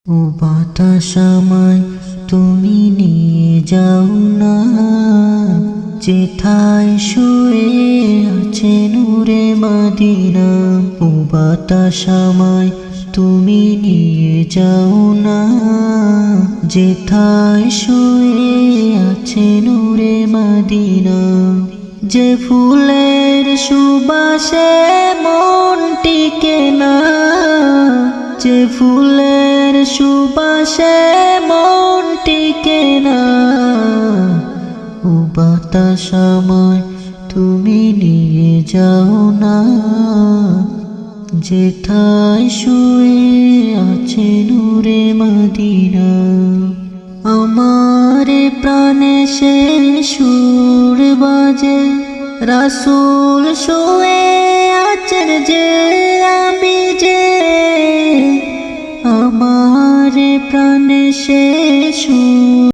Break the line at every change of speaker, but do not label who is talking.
ও বাতাস আমায় তুমি নিয়ে যাও না, যেথায় শুয়ে আছে নূরে মদিনা। ও বাতাস আমায় তুমি নিয়ে যাও না, যেথায় শুয়ে আছে নূরে মদিনা। যে ফুলের সুবাসে মন টিকে না, যে ফুলের সুবাসে মন টিকে না। ও বাতাস আমায় তুমি নিয়ে যাও না, যেথায় শুয়ে আছে নূরে মদিনা। আমার প্রাণে সে সুর বাজে, রাসূল শুয়ে আছেন যে আমি যে। আমার প্রাণে সে সুর